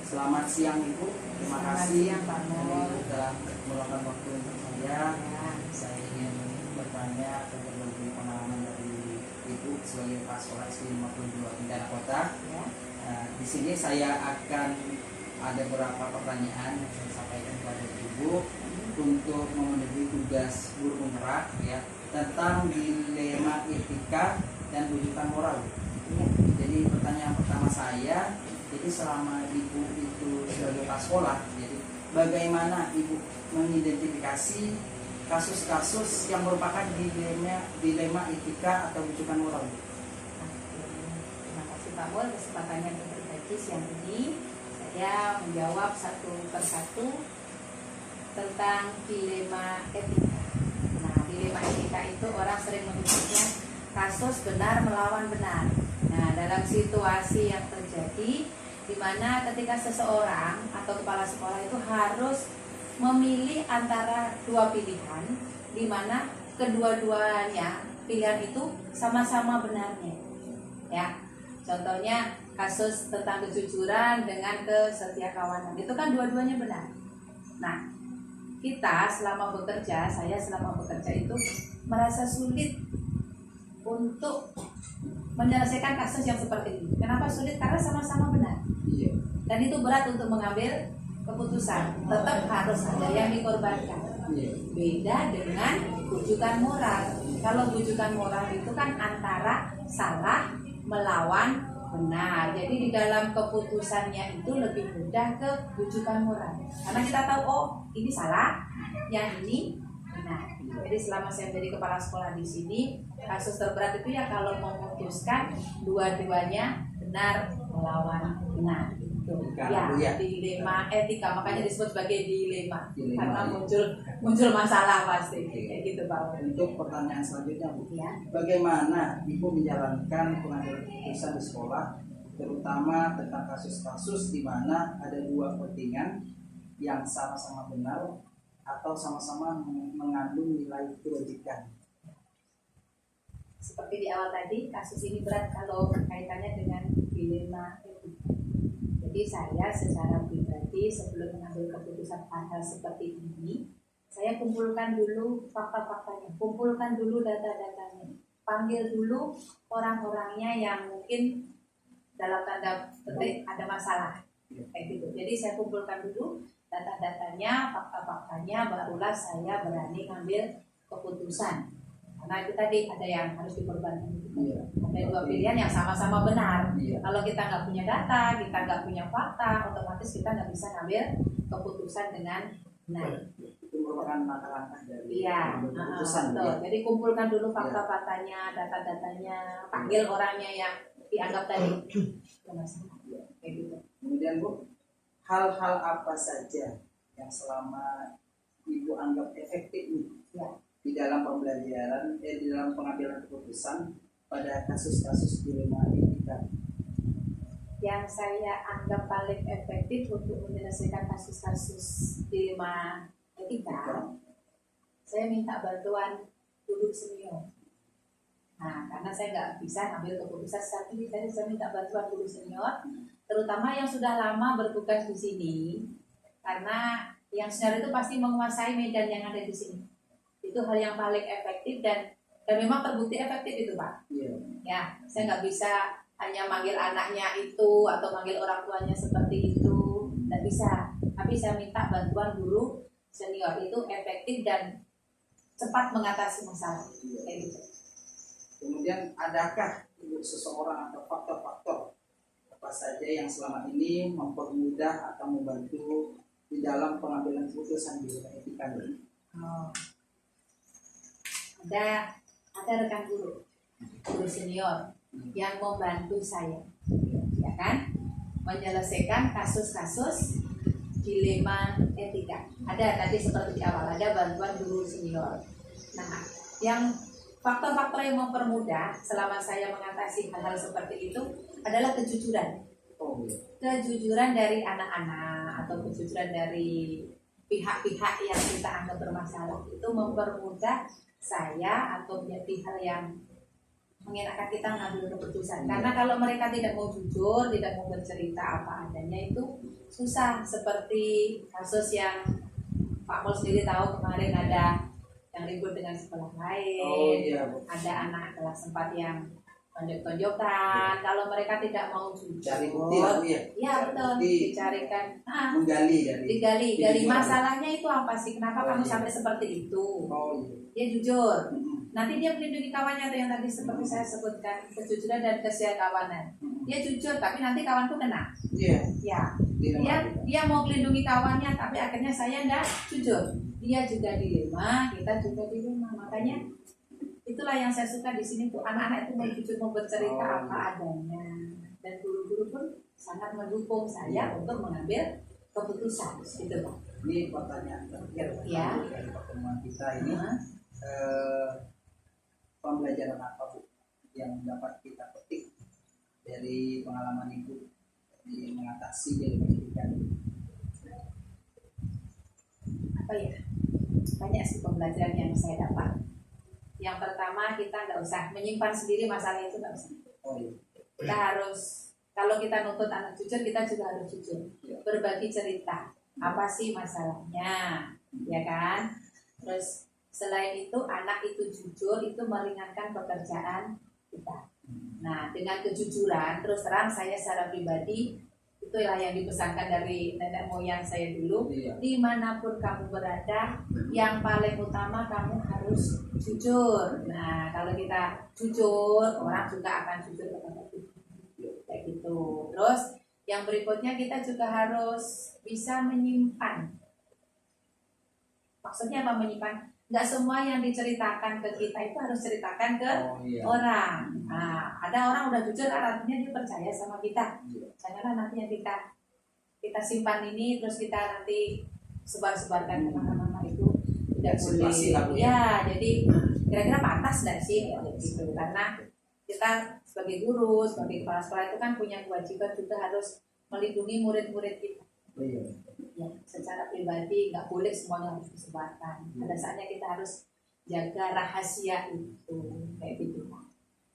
Selamat siang Ibu, terima kasih Pak Nur. telah meluangkan waktu untuk saya. Ya. Saya ingin bertanya atau berbagi pengalaman dari Ibu sebagai kepala sekolah SD 52 Bintana Kota. Ya. Di sini saya akan ada beberapa pertanyaan yang saya sampaikan kepada Ibu untuk memenuhi tugas guru penggerak ya tentang dilema etika dan rujukan moral. Ya. Jadi pertanyaan pertama saya, jadi selama Ibu itu sebagai kepala sekolah, jadi bagaimana Ibu mengidentifikasi kasus-kasus yang merupakan dilema etika atau rujukan moral? Terima kasih Pak Bol kesempatannya yang berbagi siang ini. Saya menjawab satu persatu tentang dilema etika. Nah, dilema etika itu orang sering menyebutnya kasus benar melawan benar. Nah, dalam situasi yang terjadi di mana ketika seseorang atau kepala sekolah itu harus memilih antara dua pilihan, di mana kedua-duanya pilihan itu sama-sama benarnya. Ya, contohnya kasus tentang kejujuran dengan kesetiakawanan, itu kan dua-duanya benar. Nah, kita selama bekerja, saya selama bekerja itu merasa sulit untuk menyelesaikan kasus yang seperti ini. Kenapa sulit? Karena sama-sama benar. Iya. Dan itu berat untuk mengambil keputusan. Tetap harus ada yang dikorbankan. Iya. Beda dengan rujukan moral. Kalau rujukan moral itu kan antara salah melawan benar. Jadi di dalam keputusannya itu lebih mudah ke rujukan moral. Karena kita tahu, oh ini salah, yang ini benar. Jadi selama saya menjadi kepala sekolah di sini, kasus terberat itu ya kalau memutuskan dua-duanya benar melawan benar. Itu ya dilema etika, makanya disebut sebagai dilema karena muncul masalah pasti. Kayak gitu Pak. Untuk pertanyaan selanjutnya Bu, Ya. bagaimana Ibu menjalankan pengambilan keputusan di sekolah, terutama tentang kasus-kasus di mana ada dua kepentingan yang sama-sama benar atau sama-sama mengandung nilai kewajiban? Seperti di awal tadi, kasus ini berat kalau kaitannya dengan dilema etika. Jadi saya secara pribadi sebelum mengambil keputusan hal seperti ini, saya kumpulkan dulu fakta-faktanya, kumpulkan dulu data-datanya, panggil dulu orang-orangnya yang mungkin dalam tanda petik ada masalah, kayak gitu. Jadi saya kumpulkan dulu data-datanya, fakta-faktanya, barulah saya berani ngambil keputusan. Karena itu tadi ada yang harus dikorbankan. Iya. Ada dua pilihan yang sama-sama benar. Iya. Kalau kita nggak punya data, kita nggak punya fakta, otomatis kita nggak bisa ngambil keputusan dengan benar. Itu merupakan langkah-langkah dari Iya, keputusan. betul. Ya. Jadi kumpulkan dulu fakta-faktanya, data-datanya, panggil orangnya yang dianggap tadi bermasalah. Kayak gitu. Kemudian Bu, hal-hal apa saja yang selama Ibu anggap efektif nih Ya. di dalam pembelajaran, di dalam pengambilan keputusan pada kasus-kasus dilema etika? Yang saya anggap paling efektif untuk menyelesaikan kasus-kasus dilema etika, saya minta bantuan guru senior. Nah, karena saya nggak bisa ngambil keputusan saat ini, saya minta bantuan guru senior, terutama yang sudah lama bertugas di sini, karena yang senior itu pasti menguasai medan yang ada di sini. Itu hal yang paling efektif dan memang terbukti efektif itu Pak. Iya. Ya, saya nggak bisa hanya manggil anaknya itu atau manggil orang tuanya seperti itu, nggak bisa. Tapi saya minta bantuan guru senior, itu efektif dan cepat mengatasi masalah. Kayak gitu. Kemudian adakah untuk seseorang atau faktor-faktor apa saja yang selama ini mempermudah atau membantu di dalam pengambilan keputusan di etika ini? Oh. Ada rekan guru senior yang membantu saya, ya kan, menyelesaikan kasus-kasus dilema etika. Ada tadi seperti di awal, ada bantuan guru senior. Nah, yang faktor-faktor yang mempermudah selama saya mengatasi hal-hal seperti itu adalah kejujuran. Kejujuran dari anak-anak atau kejujuran dari pihak-pihak yang kita anggap bermasalah itu mempermudah saya atau menjadi hal yang mengenakkan kita mengambil keputusan. Karena kalau mereka tidak mau jujur, tidak mau bercerita apa adanya itu susah. Seperti kasus yang Pak Mul sendiri tahu kemarin ada yang ribut dengan sekolah lain, Oh iya, Bu. ada anak kelas 4 yang tonjok-tonjokan. Kalau mereka tidak mau jujur, Cari bukti lah, Bu, ya. ya betul, Bukti. dicarikan, Menggali dari digali Jujur. masalahnya itu apa sih? Kenapa Oh, kamu iya. sampai seperti itu? Oh iya. Dia jujur. Mm-mm. Nanti dia melindungi kawannya tuh yang tadi seperti saya sebutkan, kejujuran dan kawanan. Dia jujur, tapi nanti kawanku kena. Iya. Ya, Dilema. dia mau melindungi kawannya, tapi akhirnya saya enggak jujur. Dia juga dilema, kita juga dilema. Makanya itulah yang saya suka di sini tuh, anak-anak itu mau jujur, mau bercerita Oh. apa adanya. Dan guru-guru pun sangat mendukung saya untuk mengambil keputusan, gitu Pak. Ini pertanyaan terakhir Ya. dari pertemuan kita ini. Nah, Pembelajaran apa, Bu, yang dapat kita petik dari pengalaman Ibu di mengatasi dilema etika? apa ya? Banyak sih pembelajaran yang saya dapat. Yang pertama, kita nggak usah menyimpan sendiri masalah itu, nggak usah. Oh iya. Kita harus, kalau kita nuntut anak jujur, kita juga harus jujur, berbagi cerita apa sih masalahnya, ya kan? Terus selain itu, anak itu jujur itu meringankan pekerjaan kita. Nah, dengan kejujuran, terus terang saya secara pribadi, itulah yang dipesankan dari nenek moyang saya dulu, Iya. dimanapun kamu berada, yang paling utama kamu harus jujur. Nah, kalau kita jujur, orang juga akan jujur kepada kita. Kayak gitu. Terus yang berikutnya, kita juga harus bisa menyimpan. Maksudnya apa menyimpan? Nggak semua yang diceritakan ke kita itu harus ceritakan ke Oh iya. orang. Nah, ada orang udah jujur, artinya dia percaya sama kita. Iya. Janganlah nanti yang kita simpan ini terus kita nanti sebar-sebarkan kemana-mana, itu tidak boleh. Eksplorasi lah, Bu, ya. Ya, jadi kira-kira pantas nggak sih gitu? Karena kita sebagai guru, sebagai kepala sekolah itu kan punya kewajiban juga harus melindungi murid-murid kita. Oh iya. Ya, secara pribadi nggak boleh semuanya harus disebarkan. Pada saatnya kita harus jaga rahasia itu, kayak gitu.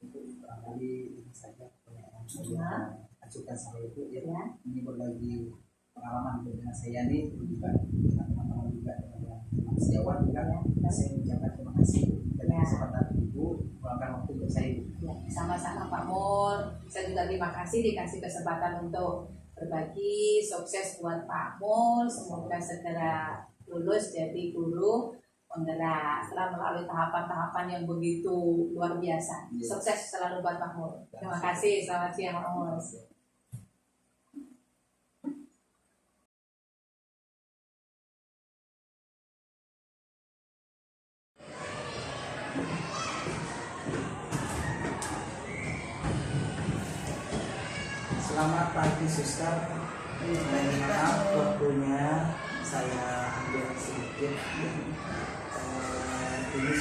Itu barangkali ini saja pertanyaan saya Ya. ajukan sama Ibu ya. Ya. Ini berbagi pengalaman dengan saya nih, juga dengan teman-teman juga, dengan teman sejawat juga. Ya. Saya mengucapkan terima kasih dan Ya. kesempatan Ibu meluangkan waktu untuk saya. Ya, sama-sama Pak Mul. Saya juga terima kasih dikasih kesempatan untuk berbagi. Sukses buat Pak Mul. Semoga segera lulus jadi guru penggerak setelah melalui tahapan-tahapan yang begitu luar biasa. Ya. Sukses selalu buat Pak Mul. Terima kasih. Selamat siang Pak Mul. Selamat pagi suster. Mohon maaf waktunya saya ambil sedikit. Ini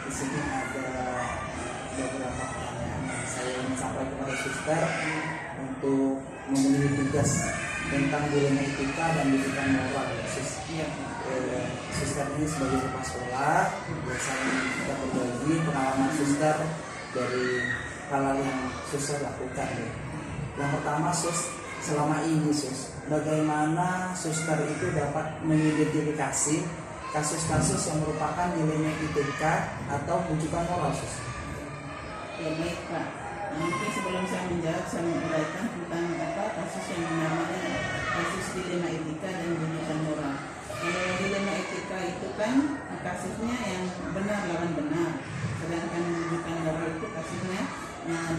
di sini ada beberapa pertanyaan yang saya ingin sampaikan kepada suster untuk memenuhi tugas tentang dilema etika dan didikan moral. Suster ini sebagai kepala sekolah, biasanya kita berbagi pengalaman suster dari hal-hal yang suster lakukan. Yang pertama, selama ini bagaimana suster itu dapat mengidentifikasi kasus-kasus yang merupakan dilema etika atau rujukan moral, sus? Ya baik Pak, mungkin sebelum saya menjawab, saya menguraikan tentang kasus yang namanya kasus dilema etika dan rujukan moral. Kalau dilema etika itu kan kasusnya yang benar lawan benar, sedangkan rujukan moral itu kasusnya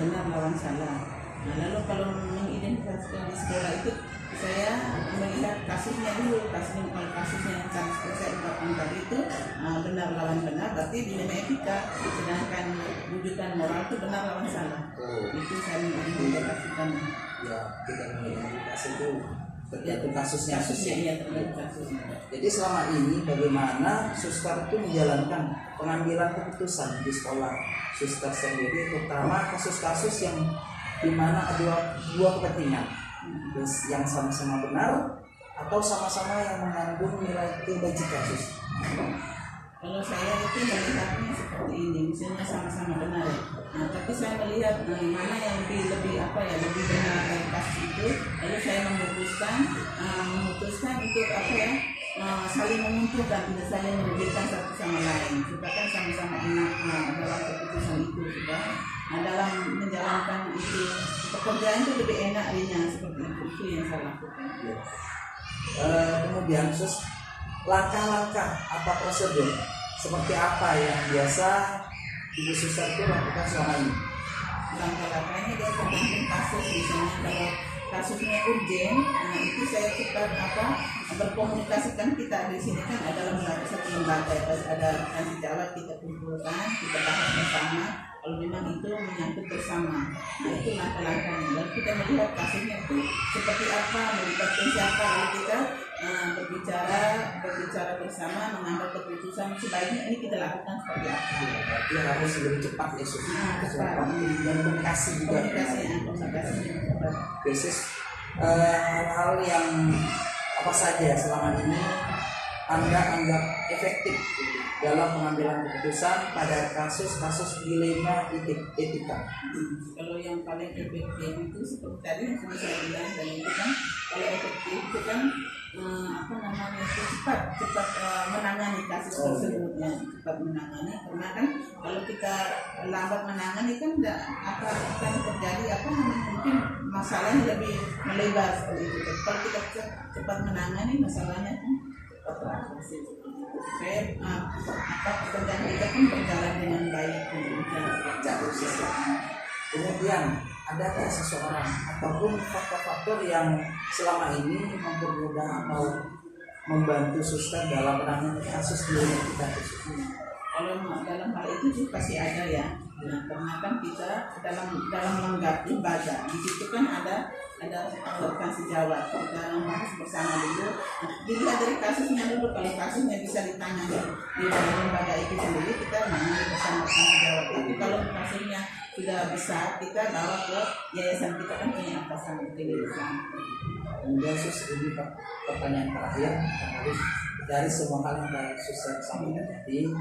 benar lawan salah. Nah, lalu kalau mengidentifikasikan di sekolah itu, saya melihat kasusnya dulu. Kalau kasusnya yang saya ungkapkan tadi itu benar lawan benar, berarti dilema etika. Sedangkan rujukan moral itu benar lawan salah. Itu saya mengidentifikasikan. Ya, tidak mengidentifikasi itu tergantung kasusnya. Iya, tergantung kasusnya. Jadi selama ini bagaimana suster itu menjalankan pengambilan keputusan di sekolah suster sendiri, terutama kasus-kasus yang dimana ada dua kepentingan, yang sama-sama benar atau sama-sama yang mengandung nilai kebajikan, sus? Kalau saya itu melihatnya seperti ini, misalnya sama-sama benar ya. Nah, tapi saya melihat mana yang lebih apa ya, lebih benar dari kasus itu, lalu saya memutuskan untuk apa ya, saling menguntungkan, tidak saling merugikan satu sama lain. Kita kan sama-sama enak dalam keputusan itu sudah. Nah, dalam menjalankan itu pekerjaan itu lebih enak ringan seperti itu yang saya lakukan. Kemudian langkah-langkah apa prosedur seperti apa yang biasa ibu suster itu lakukan selama ini? Langkah-langkahnya dia tergantung kasus, misalnya kalau kasusnya urgen, nah itu saya cepat berkomunikasikan. Kita di sini kan ada satu lembaga, ada sejawat kita kumpulkan, kita bahas bersama. Kalau memang itu menyangkut bersama, nah itu langkah-langkahnya. Lalu kita melihat kasusnya itu seperti apa, melibatkan siapa, lalu kita berbicara bersama, mengambil keputusan sebaiknya ini kita lakukan seperti apa. Berarti harus lebih cepat ya, Cepat. Dan komunikasi juga. Komunikasi. Basis hal-hal yang apa saja selama ini Anda anggap efektif dalam pengambilan keputusan pada kasus-kasus dilema etika. Kalau yang paling efektif itu seperti tadi yang sudah saya bilang, dan itu kan kalau efektif itu kan cepat menangani kasus tersebutnya, cepat menangani. Karena kan kalau kita lambat menangani kan akan terjadi mungkin masalahnya lebih melebar seperti itu. Kalau kita cepat menangani masalahnya kan cepat teratasi. Supaya pekerjaan kita pun berjalan dengan baik. Kemudian adakah seseorang ataupun faktor-faktor yang selama ini mempermudah atau membantu suster dalam menangani kasus dilema etika khususnya? Kalau dalam hal itu sih pasti ada ya. Nah, karena kan kita dalam lembaga di situ kan ada rekan sejawat, kita membahas bersama dulu. Nah, dilihat dari kasusnya dulu, kalau kasusnya bisa ditangani di dalam lembaga itu sendiri, kita menangani bersama rekan sejawat. Tapi kalau kasusnya sudah besar, kita bawa ke yayasan. Kita kan punya atasan di yayasan. Kemudian ini pertanyaan terakhir, harus dari semua hal yang kayak suster sampaikan tadi,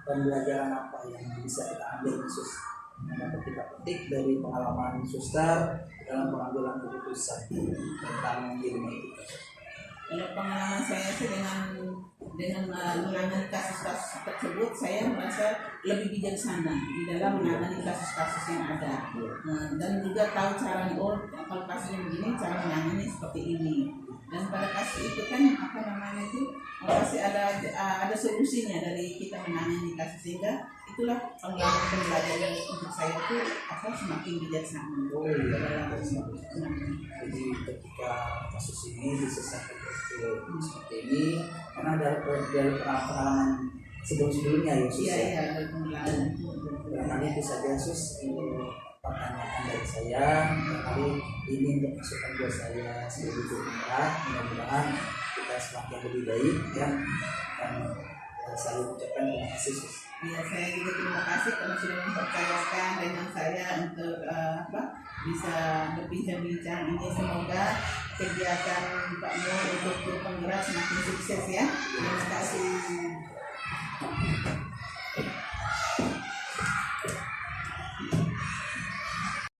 pembelajaran apa yang bisa kita ambil khusus yang dapat kita petik dari pengalaman suster dalam pengambilan keputusan tentang dilema etika? Kalau pengalaman saya sih dengan menangani kasus-kasus tersebut, saya merasa lebih bijaksana di dalam menangani kasus-kasus yang ada. Dan juga tahu caranya, kalau kasusnya begini cara menangani seperti ini. Dan pada kasus itu kan pasti ada solusinya dari kita menangani kasus, sehingga itulah pengalaman pembelajaran untuk saya itu semakin bijaksana. Jadi ketika kasus ini diselesaikan seperti ini, karena dari pengalaman sebelumnya ya sus. Iya, dari pengalaman. Barangkali itu saja sus pertanyaan dari saya. Barangkali ini untuk masukan buat saya sebagai pemerintah. Mudah-mudahan kita semakin lebih baik ya. Dan saya ucapkan terima kasih sus. Ya, saya juga terima kasih karena sudah mempercayakan dengan saya untuk bisa berbincang-bincang ini. Semoga kegiatan Pak Nur untuk penggerak semakin sukses ya. Terima kasih.